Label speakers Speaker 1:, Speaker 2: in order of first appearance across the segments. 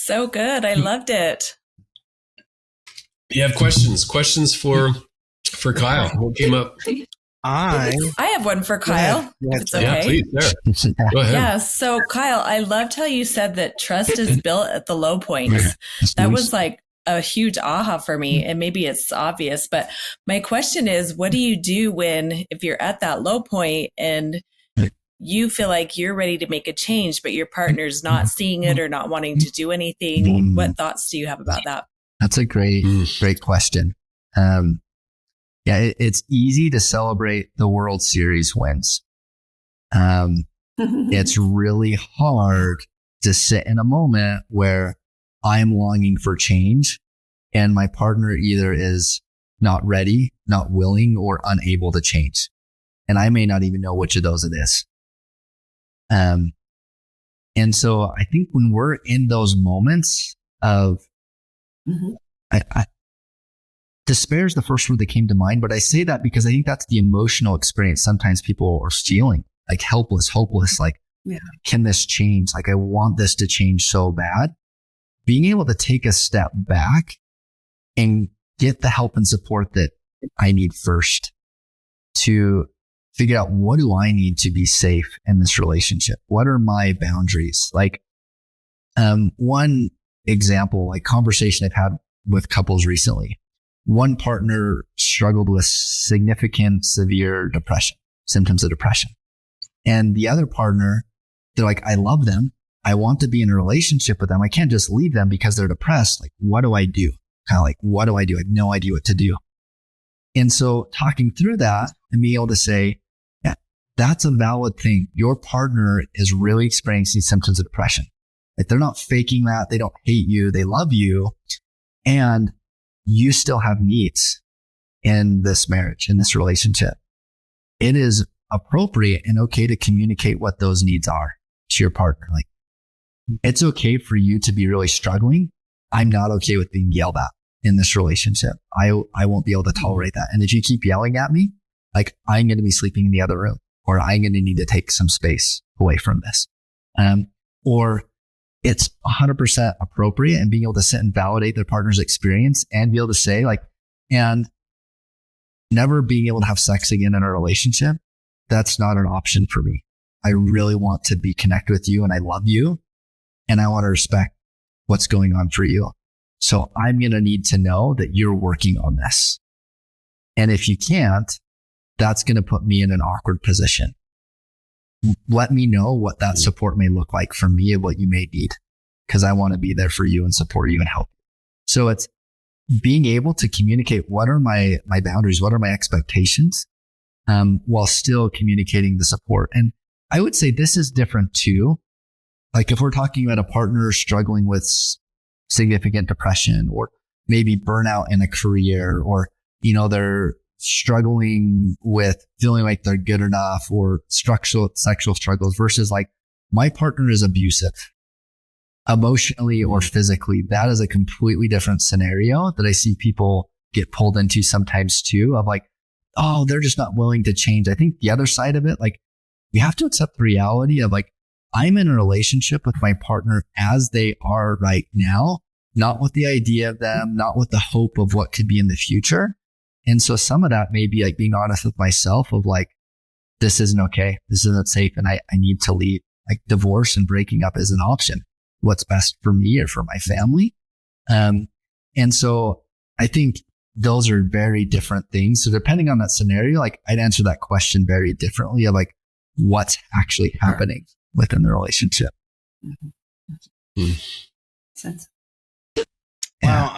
Speaker 1: So good. I loved it.
Speaker 2: You have questions for Kyle? What came up?
Speaker 1: I have one for Kyle, if it's okay.
Speaker 2: Yeah, please. There. Go ahead.
Speaker 1: Yeah. So Kyle, I loved how you said that trust is built at the low points. That was like a huge aha for me. And maybe it's obvious, but my question is, what do you do if you're at that low point and you feel like you're ready to make a change, but your partner's not seeing it or not wanting to do anything? What thoughts do you have about that?
Speaker 3: That's a great question. It's easy to celebrate the World Series wins. It's really hard to sit in a moment where I'm longing for change and my partner either is not ready, not willing, or unable to change. And I may not even know which of those it is. And so I think when we're in those moments of, despair is the first word that came to mind, but I say that because I think that's the emotional experience sometimes people are feeling, like helpless, hopeless, like, can this change? Like, I want this to change so bad. Being able to take a step back and get the help and support that I need first to figure out, what do I need to be safe in this relationship? What are my boundaries? Like, one example, like conversation I've had with couples recently, one partner struggled with significant, severe depression, symptoms of depression. And the other partner, they're like, I love them. I want to be in a relationship with them. I can't just leave them because they're depressed. Like, what do I do? Kind of like, what do I do? I have no idea what to do. And so talking through that and being able to say, yeah, that's a valid thing. Your partner is really experiencing symptoms of depression. Like, they're not faking that. They don't hate you. They love you. And you still have needs in this marriage, in this relationship. It is appropriate and okay to communicate what those needs are to your partner. Like, it's okay for you to be really struggling. I'm not okay with being yelled at in this relationship. I won't be able to tolerate that. And if you keep yelling at me, like, I'm going to be sleeping in the other room, or I'm going to need to take some space away from this. Or it's 100% appropriate, and being able to sit and validate their partner's experience and be able to say, like, and never being able to have sex again in a relationship, that's not an option for me. I really want to be connected with you and I love you and I want to respect what's going on for you. So I'm going to need to know that you're working on this. And if you can't, that's going to put me in an awkward position. Let me know what that support may look like for me and what you may need, because I want to be there for you and support you and help. So it's being able to communicate, what are my boundaries? What are my expectations? While still communicating the support. And I would say this is different too. Like, if we're talking about a partner struggling with significant depression or maybe burnout in a career, or, they're struggling with feeling like they're good enough, or sexual struggles, versus like, my partner is abusive emotionally or physically. That is a completely different scenario that I see people get pulled into sometimes too, of like, oh, they're just not willing to change. I think the other side of it, like, you have to accept the reality of like, I'm in a relationship with my partner as they are right now, not with the idea of them, not with the hope of what could be in the future. And so some of that may be like being honest with myself of like, this isn't okay. This isn't safe. And I need to leave. Like, divorce and breaking up is an option. What's best for me or for my family. And so I think those are very different things. So depending on that scenario, like, I'd answer that question very differently of like, what's actually happening within the relationship.
Speaker 4: Sense.
Speaker 5: Wow.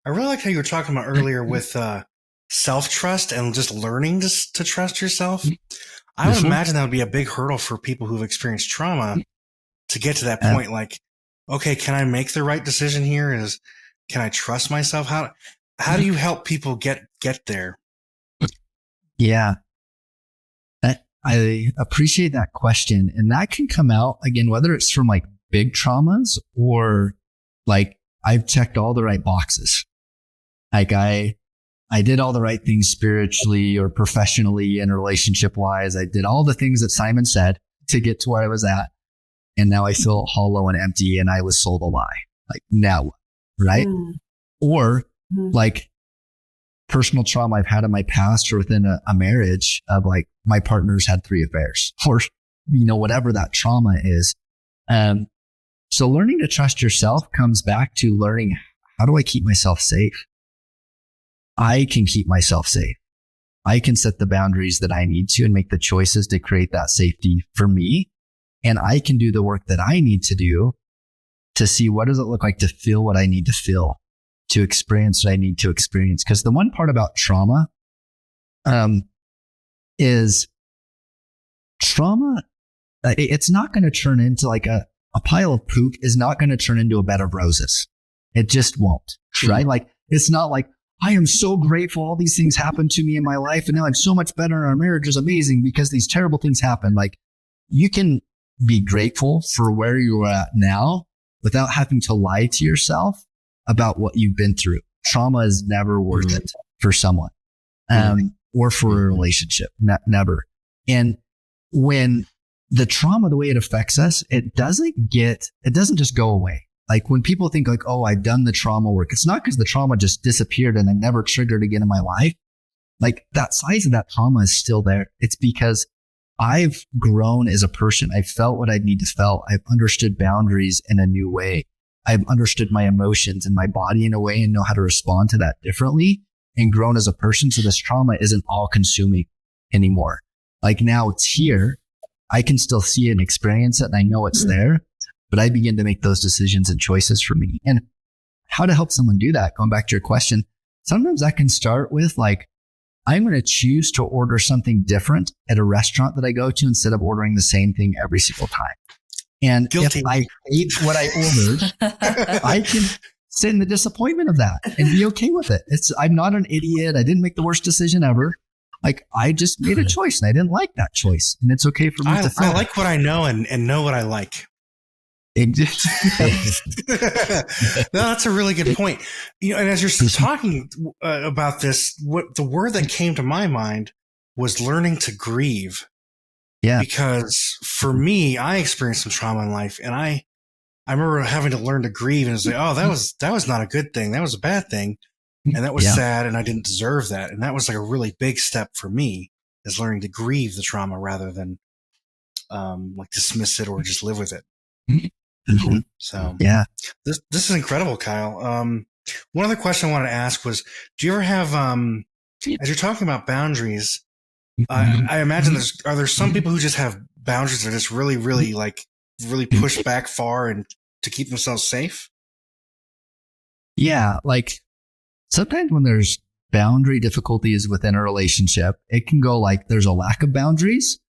Speaker 5: I really liked how you were talking about earlier with self-trust and just learning to trust yourself. I would imagine that would be a big hurdle for people who've experienced trauma to get to that point. Like, okay, can I make the right decision here? Can I trust myself? How do you help people get there?
Speaker 3: Yeah. I appreciate that question. And that can come out again, whether it's from like big traumas or like, I've checked all the right boxes. Like, I did all the right things spiritually or professionally and relationship wise. I did all the things that Simon said to get to where I was at. and now I feel hollow and empty and I was sold a lie. Like now what? Right? Or like personal trauma I've had in my past or within a marriage of like my partner's had 3 affairs or, whatever that trauma is. So learning to trust yourself comes back to learning, how do I keep myself safe? I can keep myself safe. I can set the boundaries that I need to and make the choices to create that safety for me. And I can do the work that I need to do to see what does it look like to feel what I need to feel, to experience what I need to experience. Because the one part about trauma is trauma, it's not going to turn into like a pile of poop is not going to turn into a bed of roses. It just won't, right? Like, it's not like, I am so grateful all these things happened to me in my life and now I'm so much better and our marriage is amazing because these terrible things happened. Like, you can be grateful for where you're at now without having to lie to yourself about what you've been through. Trauma is never worth it for someone or for a relationship. Never. And when the trauma, the way it affects us, it doesn't just go away. Like when people think like, oh, I've done the trauma work, it's not because the trauma just disappeared and I never triggered again in my life. Like that size of that trauma is still there. It's because I've grown as a person. I've felt what I need to feel. I've understood boundaries in a new way. I've understood my emotions and my body in a way and know how to respond to that differently and grown as a person. So this trauma isn't all consuming anymore. Like now it's here. I can still see it and experience it and I know it's there, but I begin to make those decisions and choices for me. And how to help someone do that, going back to your question, sometimes that can start with like, I'm going to choose to order something different at a restaurant that I go to instead of ordering the same thing every single time. And Guilty. If I hate what I ordered, I can sit in the disappointment of that and be okay with it. I'm not an idiot. I didn't make the worst decision ever. Like I just made a choice and I didn't like that choice. And it's okay for me to feel.
Speaker 5: I like what I know and know what I like. No, that's a really good point. And as you're talking about this, what the word that came to my mind was learning to grieve.
Speaker 3: Yeah.
Speaker 5: Because for me, I experienced some trauma in life, and I remember having to learn to grieve and say, "Oh, that was not a good thing. That was a bad thing, and that was sad, and I didn't deserve that." And that was like a really big step for me, is learning to grieve the trauma rather than like dismiss it or just live with it. So
Speaker 3: yeah,
Speaker 5: this is incredible, Kyle. One other question I wanted to ask was, do you ever have, as you're talking about boundaries, I imagine are there some people who just have boundaries that are just really, really really push back far and to keep themselves safe?
Speaker 3: Yeah. Like sometimes when there's boundary difficulties within a relationship, it can go like there's a lack of boundaries.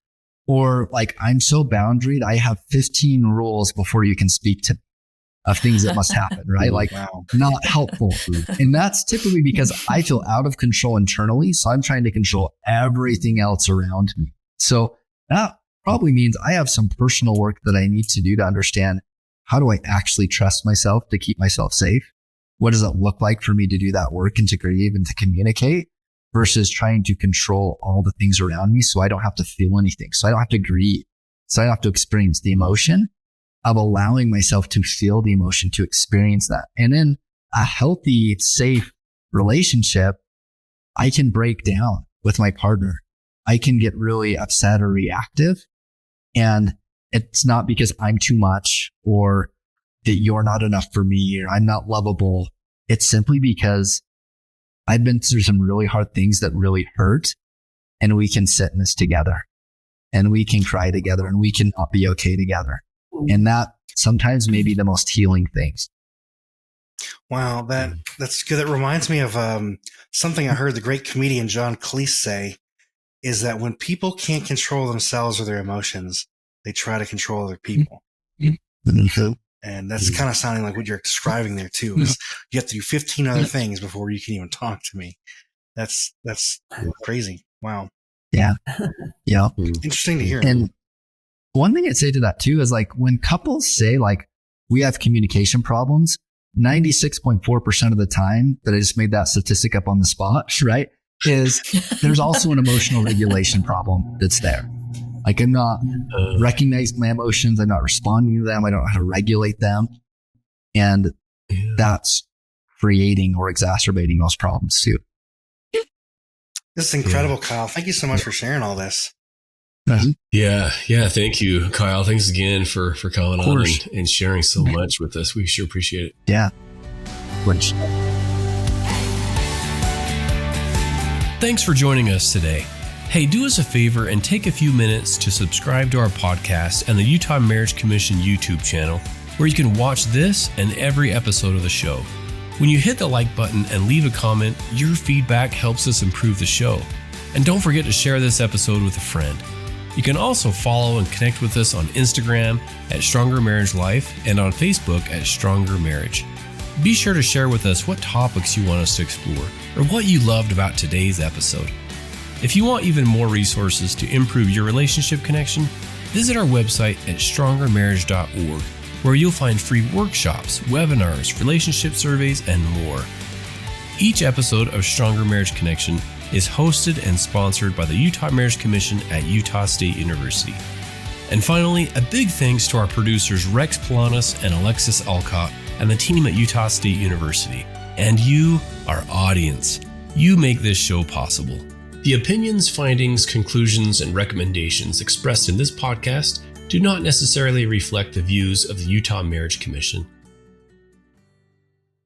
Speaker 3: Or like, I'm so boundaried, I have 15 rules before you can speak to me of things that must happen, right? Like not helpful. And that's typically because I feel out of control internally. So I'm trying to control everything else around me. So that probably means I have some personal work that I need to do to understand, how do I actually trust myself to keep myself safe? What does it look like for me to do that work and to grieve and to communicate? Versus trying to control all the things around me so I don't have to feel anything. So I don't have to grieve. So I don't have to experience the emotion of allowing myself to feel the emotion, to experience that. And in a healthy, safe relationship, I can break down with my partner. I can get really upset or reactive. And it's not because I'm too much or that you're not enough for me or I'm not lovable. It's simply because I've been through some really hard things that really hurt, and we can sit in this together and we can cry together and we can not be okay together. And that sometimes may be the most healing things.
Speaker 5: Wow. That's good. That reminds me of something I heard the great comedian John Cleese say, is that when people can't control themselves or their emotions, they try to control other people. And that's kind of sounding like what you're describing there too. Is you have to do 15 other things before you can even talk to me. That's crazy. Wow.
Speaker 3: Yeah. Yeah.
Speaker 5: Interesting to hear.
Speaker 3: And one thing I'd say to that too is like when couples say like we have communication problems, 96.4% of the time that I just made that statistic up on the spot, right? Is there's also an emotional regulation problem that's there. Like I'm not recognizing my emotions. I'm not responding to them. I don't know how to regulate them. And that's creating or exacerbating those problems too.
Speaker 5: This is incredible, Kyle. Thank you so much for sharing all this.
Speaker 2: Yeah. Thank you, Kyle. Thanks again for coming on and sharing so much with us. We sure appreciate it.
Speaker 3: Yeah.
Speaker 2: Thanks for joining us today. Hey, do us a favor and take a few minutes to subscribe to our podcast and the Utah Marriage Commission YouTube channel, where you can watch this and every episode of the show. When you hit the like button and leave a comment, your feedback helps us improve the show. And don't forget to share this episode with a friend. You can also follow and connect with us on Instagram at Stronger Marriage Life and on Facebook at Stronger Marriage. Be sure to share with us what topics you want us to explore or what you loved about today's episode. If you want even more resources to improve your relationship connection, visit our website at strongermarriage.org, where you'll find free workshops, webinars, relationship surveys, and more. Each episode of Stronger Marriage Connection is hosted and sponsored by the Utah Marriage Commission at Utah State University. And finally, a big thanks to our producers Rex Polanis and Alexis Alcott and the team at Utah State University. And you, our audience, you make this show possible. The opinions, findings, conclusions, and recommendations expressed in this podcast do not necessarily reflect the views of the Utah Marriage Commission